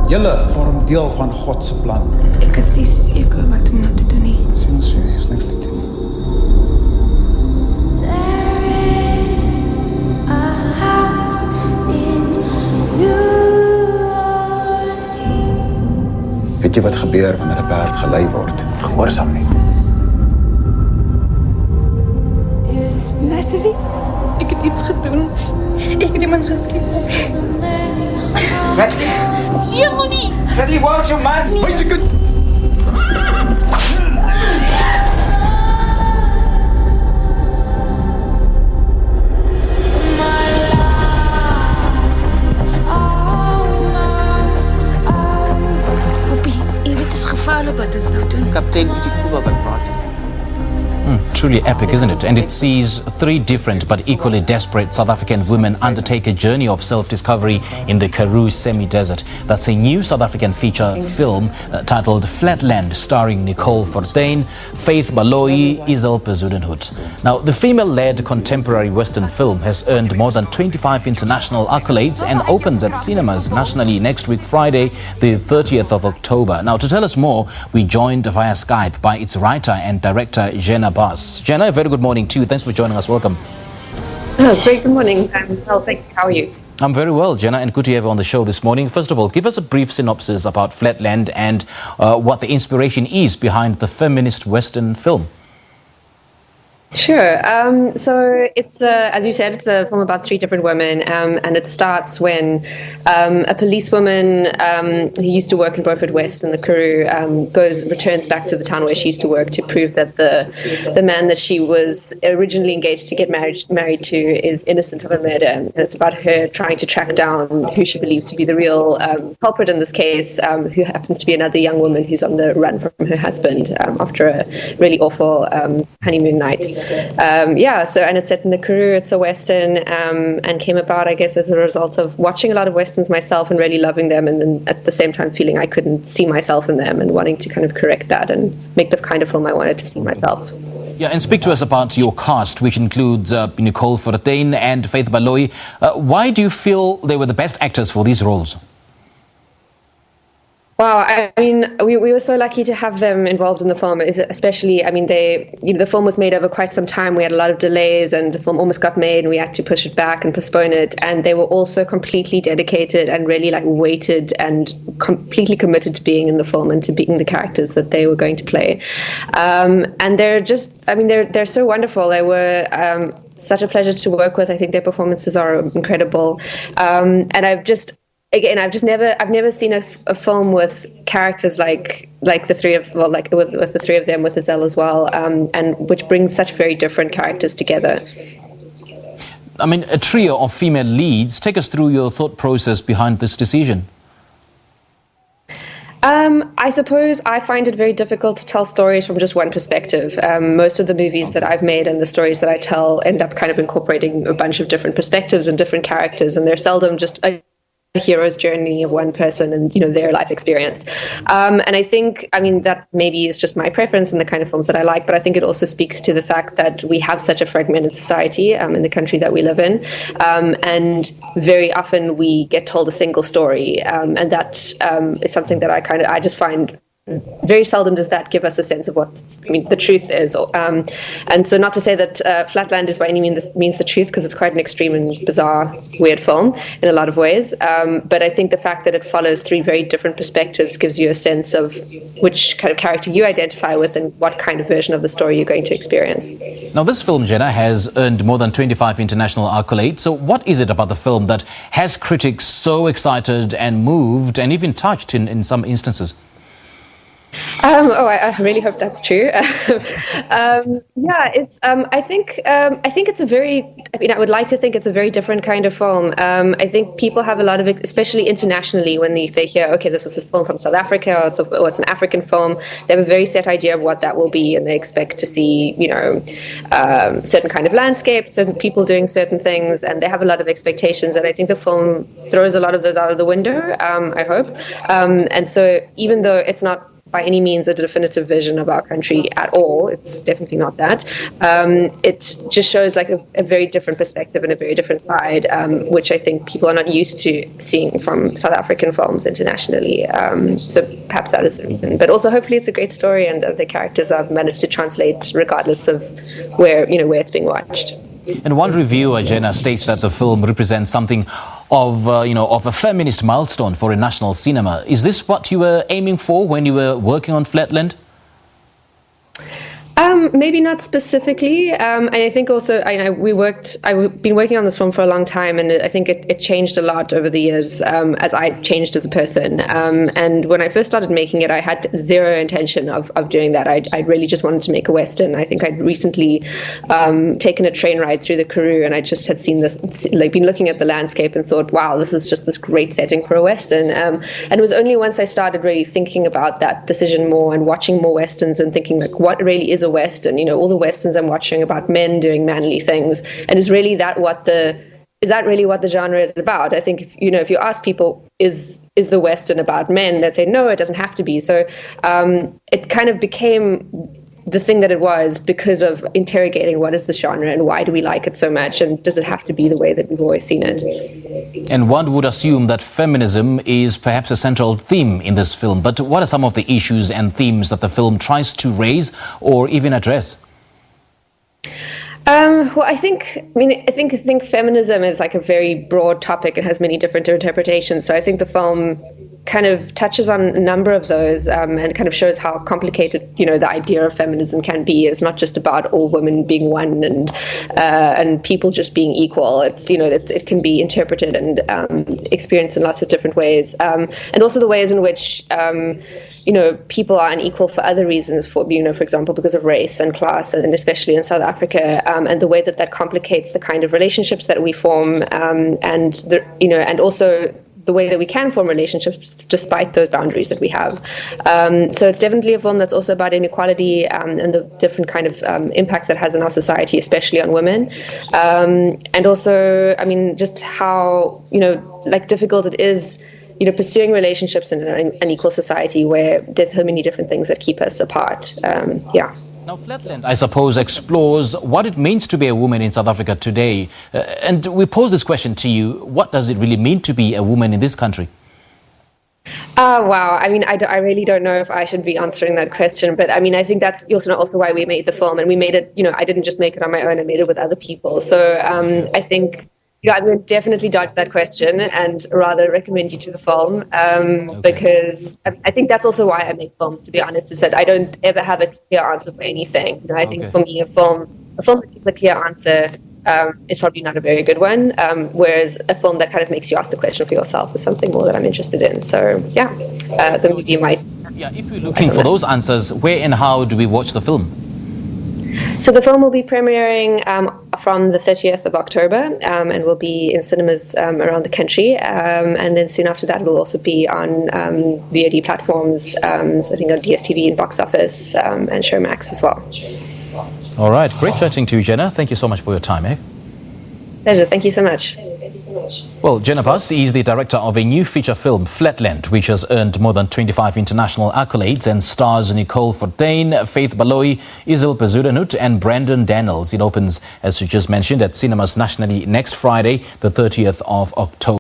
Julle vorm deel van God se plan. Ek is nie seker wat om nou te doen nie. Sien ons weer, is niks te doen. Weet jy wat gebeur wanneer 'n perd gelei word? Gehoorsaam nie. Natalie, ek het iets gedoen. Ek het iemand geskiet. Natalie! Jemoni! Natalie, watch your man! Nee. Wees goed! Poppy, jy weet, het is gevaarlik wat ons nou doen. Kaptein Itikula wat praat. Truly epic, isn't it? And it sees three different but equally desperate South African women undertake a journey of self-discovery in the Karoo semi-desert. That's a new South African feature film titled Flatland, starring Nicole Fortuin, Faith Baloyi, Izel Bezuidenout. Now, the female-led contemporary Western film has earned more than 25 international accolades and opens at cinemas nationally next week, Friday, the 30th of October. Now, to tell us more, we joined via Skype by its writer and director, Jenna Bass. Jenna, a very good morning to you. Thanks for joining us. Welcome. Oh, great. Good morning. Well, thank you. How are you? I'm very well, Jenna, and good to have you on the show this morning. First of all, give us a brief synopsis about Flatland and what the inspiration is behind the feminist Western film. Sure. So it's, as you said, it's a film about three different women, and it starts when a policewoman who used to work in Beaufort West in the Karoo returns back to the town where she used to work to prove that the man that she was originally engaged to get married to is innocent of a murder. And it's about her trying to track down who she believes to be the real culprit in this case, who happens to be another young woman who's on the run from her husband after a really awful honeymoon night. And it's set in the Karoo. It's a Western, and came about, I guess, as a result of watching a lot of Westerns myself and really loving them, and then at the same time feeling I couldn't see myself in them and wanting to kind of correct that and make the kind of film I wanted to see myself. Yeah, and speak to us about your cast, which includes Nicole Fortuin and Faith Baloyi. Why do you feel they were the best actors for these roles? Wow, I mean, we were so lucky to have them involved in the film, especially, I mean, the film was made over quite some time. We had a lot of delays and the film almost got made and we had to push it back and postpone it. And they were also completely dedicated and really waited and completely committed to being in the film and to being the characters that they were going to play. And they're just, I mean, they're so wonderful. They were such a pleasure to work with. I think their performances are incredible. And I've never seen a film with characters like the three of with the three of them, with Izel as well, and which brings such very different characters together. I mean, a trio of female leads. Take us through your thought process behind this decision. I suppose I find it very difficult to tell stories from just one perspective. Most of the movies that I've made and the stories that I tell end up kind of incorporating a bunch of different perspectives and different characters, and they're seldom just a hero's journey of one person and, you know, their life experience. And I think, I mean, that maybe is just my preference in the kind of films that I like, but I think it also speaks to the fact that we have such a fragmented society in the country that we live in. And very often we get told a single story. And that is something that I just find very seldom does that give us a sense of what, I mean, the truth is. And so not to say that Flatland is by any means the truth, because it's quite an extreme and bizarre, weird film in a lot of ways. But I think the fact that it follows three very different perspectives gives you a sense of which kind of character you identify with and what kind of version of the story you're going to experience. Now, this film, Jenna, has earned more than 25 international accolades. So what is it about the film that has critics so excited and moved and even touched in some instances? I really hope that's true. It's. I think it's a very. I mean, I would like to think it's a very different kind of film. I think people have a lot of, especially internationally, when they hear, okay, this is a film from South Africa, or it's an African film, they have a very set idea of what that will be, and they expect to see, you know, certain kind of landscape, certain people doing certain things, and they have a lot of expectations. And I think the film throws a lot of those out of the window. I hope. And so, even though it's not by any means a definitive vision of our country at all. It's definitely not that. It just shows like a very different perspective and a very different side, which I think people are not used to seeing from South African films internationally. So perhaps that is the reason. But also, hopefully, it's a great story, and the characters I've managed to translate regardless of where it's being watched. And one reviewer, Jenna, states that the film represents something of a feminist milestone for a national cinema. Is this what you were aiming for when you were working on Flatland? Maybe not specifically. And I think also, I've been working on this film for a long time, and I think it changed a lot over the years as I changed as a person. And when I first started making it, I had zero intention of doing that. I really just wanted to make a Western. I think I'd recently taken a train ride through the Karoo, and I just had seen this, like been looking at the landscape and thought, wow, this is just this great setting for a Western. And it was only once I started really thinking about that decision more and watching more Westerns and thinking like, what really is a Western? All the Westerns I'm watching about men doing manly things, and is that really what the genre is about? I think if you ask people, is the Western about men? They'd say no, it doesn't have to be. So it kind of became the thing that it was because of interrogating what is the genre and why do we like it so much, and does it have to be the way that we've always seen it? And one would assume that feminism is perhaps a central theme in this film, but what are some of the issues and themes that the film tries to raise or even address? Well, I think feminism is like a very broad topic. It has many different interpretations. So I think the film kind of touches on a number of those and kind of shows how complicated, the idea of feminism can be. It's not just about all women being one and people just being equal. It's, it can be interpreted and experienced in lots of different ways. And also the ways in which, people are unequal for other reasons, for example, because of race and class, and especially in South Africa, and the way that complicates the kind of relationships that we form, and also the way that we can form relationships despite those boundaries that we have. So it's definitely a film that's also about inequality and the different kind of impacts that has in our society, especially on women. And also, just how, difficult it is, pursuing relationships in an unequal society where there's so many different things that keep us apart. Now, Flatland, I suppose, explores what it means to be a woman in South Africa today. And we pose this question to you. What does it really mean to be a woman in this country? Wow. I really don't know if I should be answering that question, but I think that's also why we made the film. And we made it, I didn't just make it on my own, I made it with other people. So I think... I would definitely dodge that question and rather recommend you to the film because I think that's also why I make films, to be honest, is that I don't ever have a clear answer for anything. I think for me, a film that gives a clear answer is probably not a very good one, whereas a film that kind of makes you ask the question for yourself is something more that I'm interested in. So, the movie might... Yeah, if we're looking for those answers, where and how do we watch the film? So the film will be premiering from the 30th of October and will be in cinemas around the country. And then soon after that, it will also be on VOD platforms, so I think on DSTV and Box Office and Showmax as well. All right. Great chatting to you, Jenna. Thank you so much for your time. Pleasure. Thank you so much. Well, Jenna Bass is the director of a new feature film, Flatland, which has earned more than 25 international accolades and stars Nicole Fortuin, Faith Baloyi, Izel Bezuidenout and Brandon Daniels. It opens, as you just mentioned, at cinemas nationally next Friday, the 30th of October.